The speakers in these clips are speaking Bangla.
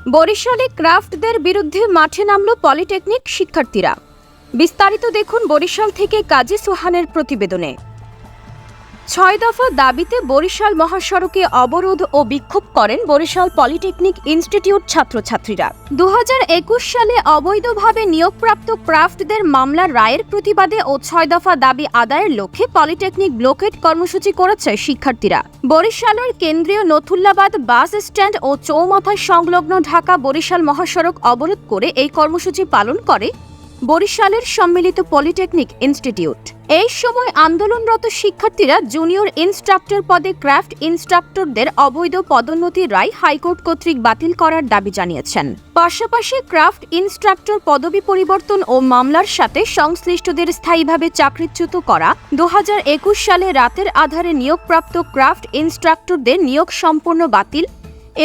বরিশালে ক্রাফটদের বিরুদ্ধে মাঠে নামল পলিটেকনিক শিক্ষার্থীরা। বিস্তারিত দেখুন বরিশাল থেকে কাজী সোহানের প্রতিবেদনে। ৬ দফা দাবিতে বরিশাল মহাসড়কে অবরোধ ও বিক্ষোভ করেন বরিশাল পলিটেকনিক ইনস্টিটিউট ছাত্রছাত্রীরা। ২০২১ সালে অবৈধভাবে নিয়োগপ্রাপ্ত ক্রাফটদের মামলার রায়ের প্রতিবাদে ও ৬ দফা দাবি আদায়ের লক্ষ্যে পলিটেকনিক ব্লকেড কর্মসূচি করেছে শিক্ষার্থীরা। বরিশালের কেন্দ্রীয় নথুল্লাবাদ বাস স্ট্যান্ড ও চৌমাথা সংলগ্ন ঢাকা বরিশাল মহাসড়ক অবরোধ করে এই কর্মসূচি পালন করে বরিশালের সম্মিলিত পলিটেকনিক ইনস্টিটিউট। এই সময় আন্দোলনরত শিক্ষার্থীরা জুনিয়র ইনস্ট্রাক্টর পদে ক্রাফট ইনস্ট্রাক্টরদের অবৈধ পদোন্নতির রায় হাইকোর্ট কর্তৃক বাতিল করার দাবি জানিয়েছেন। পাশাপাশি ক্রাফট ইনস্ট্রাক্টর পদবি পরিবর্তন ও মামলার সাথে সংশ্লিষ্টদের স্থায়ীভাবে চাকরিচ্যুত করা, ২০২১ সালে রাতের আধারে নিয়োগপ্রাপ্ত ক্রাফট ইনস্ট্রাক্টরদের নিয়োগ সম্পূর্ণ বাতিল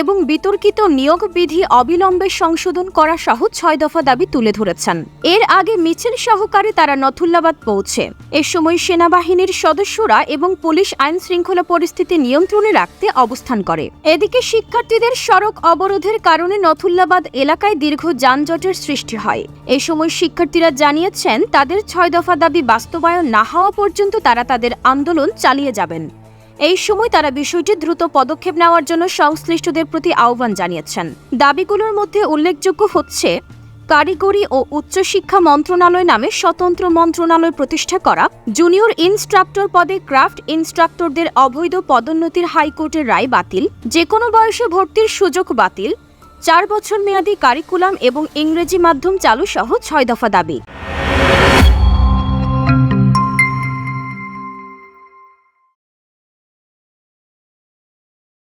এবং বিতর্কিত নিয়োগ বিধি অবিলম্বে সংশোধন করা সহ ৬ দফা দাবি তুলে ধরেছেন। এর আগে মিছিল সহকারে তারা নথুল্লাবাদ পৌঁছে। এ সময় সেনাবাহিনীর সদস্যরা এবং পুলিশ আইন শৃঙ্খলা পরিস্থিতি নিয়ন্ত্রণে রাখতে অবস্থান করে। এদিকে শিক্ষার্থীদের সড়ক অবরোধের কারণে নথুল্লাবাদ এলাকায় দীর্ঘ যানজটের সৃষ্টি হয়। এ সময় শিক্ষার্থীরা জানিয়েছেন তাদের ৬ দফা দাবি বাস্তবায়ন না হওয়া পর্যন্ত তারা তাদের আন্দোলন চালিয়ে যাবেন। এই সময় তারা বিষয়টি দ্রুত পদক্ষেপ নেওয়ার জন্য সংশ্লিষ্টদের প্রতি আহ্বান জানিয়েছেন। দাবিগুলোর মধ্যে উল্লেখযোগ্য হচ্ছে কারিগরি ও উচ্চশিক্ষা মন্ত্রণালয় নামে স্বতন্ত্র মন্ত্রণালয় প্রতিষ্ঠা করা, জুনিয়র ইনস্ট্রাক্টর পদে ক্রাফট ইনস্ট্রাক্টরদের অবৈধ পদোন্নতির হাইকোর্টের রায় বাতিল, যেকোনো বয়সে ভর্তির সুযোগ বাতিল, ৪ বছর মেয়াদী কারিকুলাম এবং ইংরেজি মাধ্যম চালু সহ ৬ দফা দাবি।